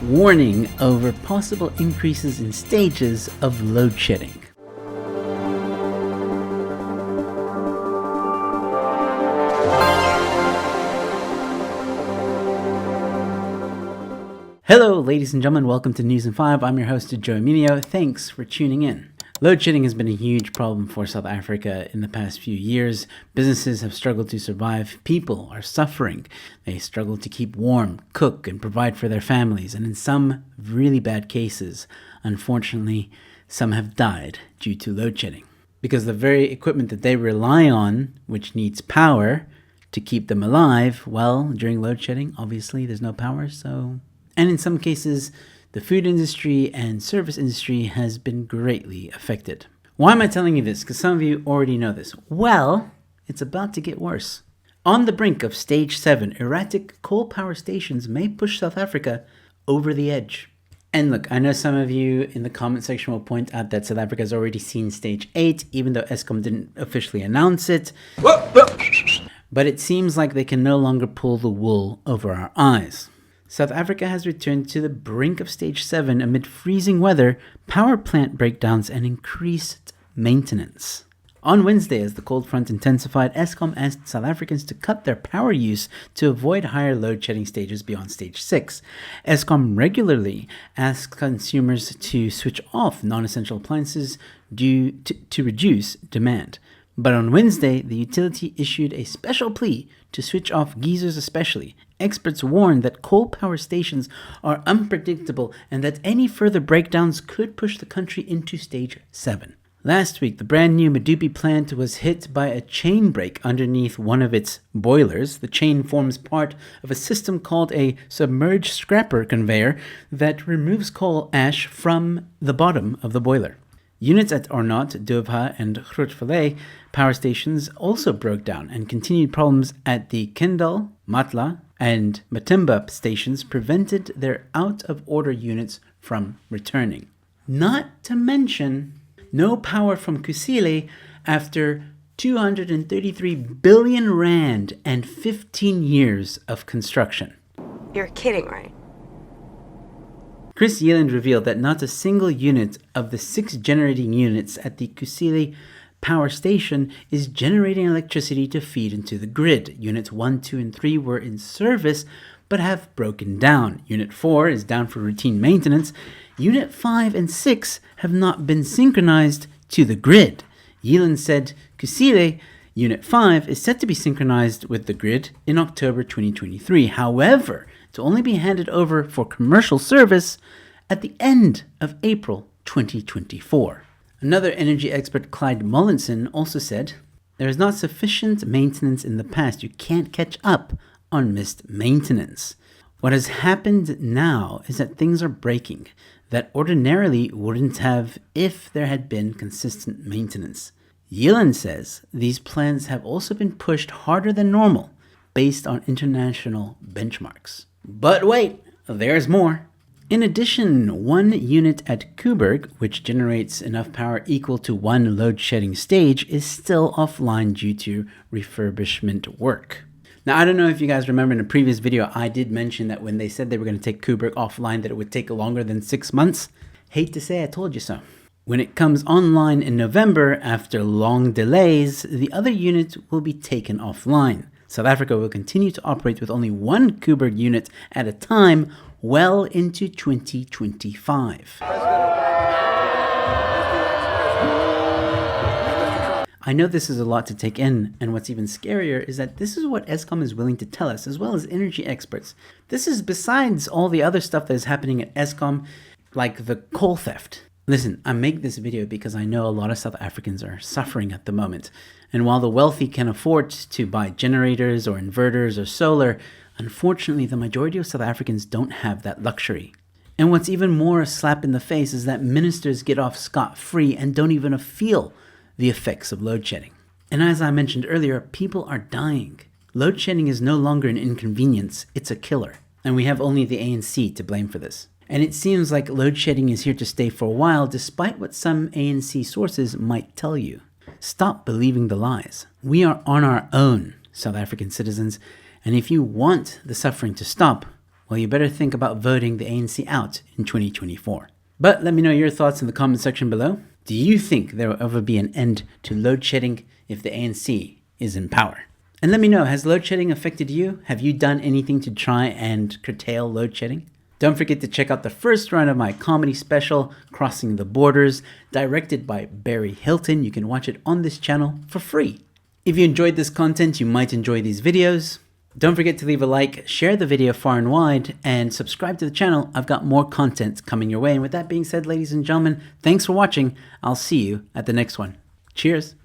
warning over possible increases in stages of load shedding. Hello ladies and gentlemen, welcome to News in 5. I'm your host Joe Emilio. Thanks for tuning in. Load shedding has been a huge problem for South Africa in the past few years. Businesses have struggled to survive. People are suffering. They struggle to keep warm, cook, and provide for their families. And in some really bad cases, unfortunately, some have died due to load shedding. Because the very equipment that they rely on, which needs power to keep them alive, well, during load shedding, obviously there's no power, And in some cases, the food industry and service industry has been greatly affected. Why am I telling you this? Because some of you already know this. Well, it's about to get worse. On the brink of Stage 7, erratic coal power stations may push South Africa over the edge. And look, I know some of you in the comment section will point out that South Africa has already seen Stage 8, even though Eskom didn't officially announce it. But it seems like they can no longer pull the wool over our eyes. South Africa has returned to the brink of Stage 7 amid freezing weather, power plant breakdowns, and increased maintenance. On Wednesday, as the cold front intensified, Eskom asked South Africans to cut their power use to avoid higher load shedding stages beyond Stage 6. Eskom regularly asks consumers to switch off non-essential appliances to reduce demand. But on Wednesday, the utility issued a special plea to switch off geysers especially. Experts warn that coal power stations are unpredictable and that any further breakdowns could push the country into Stage 7. Last week, the brand new Medupi plant was hit by a chain break underneath one of its boilers. The chain forms part of a system called a submerged scrapper conveyor that removes coal ash from the bottom of the boiler. Units at Ornat, Dovha, and Grootfontein power stations also broke down, and continued problems at the Kendal, Matla, and Matimba stations prevented their out-of-order units from returning. Not to mention, no power from Kusile after 233 billion rand and 15 years of construction. You're kidding, right? Chris Yealand revealed that not a single unit of the 6 generating units at the Kusile power station is generating electricity to feed into the grid. Units 1, 2, and 3 were in service but have broken down. Unit 4 is down for routine maintenance. Unit 5 and 6 have not been synchronized to the grid. Yealand said Kusile Unit 5 is set to be synchronized with the grid in October 2023. However, to only be handed over for commercial service at the end of April 2024. Another energy expert, Clyde Mullinson, also said, "There is not sufficient maintenance in the past. You can't catch up on missed maintenance. What has happened now is that things are breaking that ordinarily wouldn't have if there had been consistent maintenance." Yealand says these plans have also been pushed harder than normal based on international benchmarks. But wait, there's more. In addition, one unit at Koeberg, which generates enough power equal to one load shedding stage, is still offline due to refurbishment work. Now, I don't know if you guys remember in a previous video, I did mention that when they said they were going to take Koeberg offline, that it would take longer than 6 months. Hate to say I told you so. When it comes online in November, after long delays, the other unit will be taken offline. South Africa will continue to operate with only one Koeberg unit at a time well into 2025. I know this is a lot to take in, and what's even scarier is that this is what Eskom is willing to tell us, as well as energy experts. This is besides all the other stuff that is happening at Eskom, like the coal theft. Listen, I make this video because I know a lot of South Africans are suffering at the moment. And while the wealthy can afford to buy generators or inverters or solar, unfortunately, the majority of South Africans don't have that luxury. And what's even more a slap in the face is that ministers get off scot-free and don't even feel the effects of load shedding. And as I mentioned earlier, people are dying. Load shedding is no longer an inconvenience, it's a killer. And we have only the ANC to blame for this. And it seems like load shedding is here to stay for a while, despite what some ANC sources might tell you. Stop believing the lies. We are on our own, South African citizens, and if you want the suffering to stop, well, you better think about voting the ANC out in 2024. But let me know your thoughts in the comment section below. Do you think there will ever be an end to load shedding if the ANC is in power? And let me know, has load shedding affected you? Have you done anything to try and curtail load shedding? Don't forget to check out the first round of my comedy special, Crossing the Borders, directed by Barry Hilton. You can watch it on this channel for free. If you enjoyed this content, you might enjoy these videos. Don't forget to leave a like, share the video far and wide, and subscribe to the channel. I've got more content coming your way. And with that being said, ladies and gentlemen, thanks for watching. I'll see you at the next one. Cheers.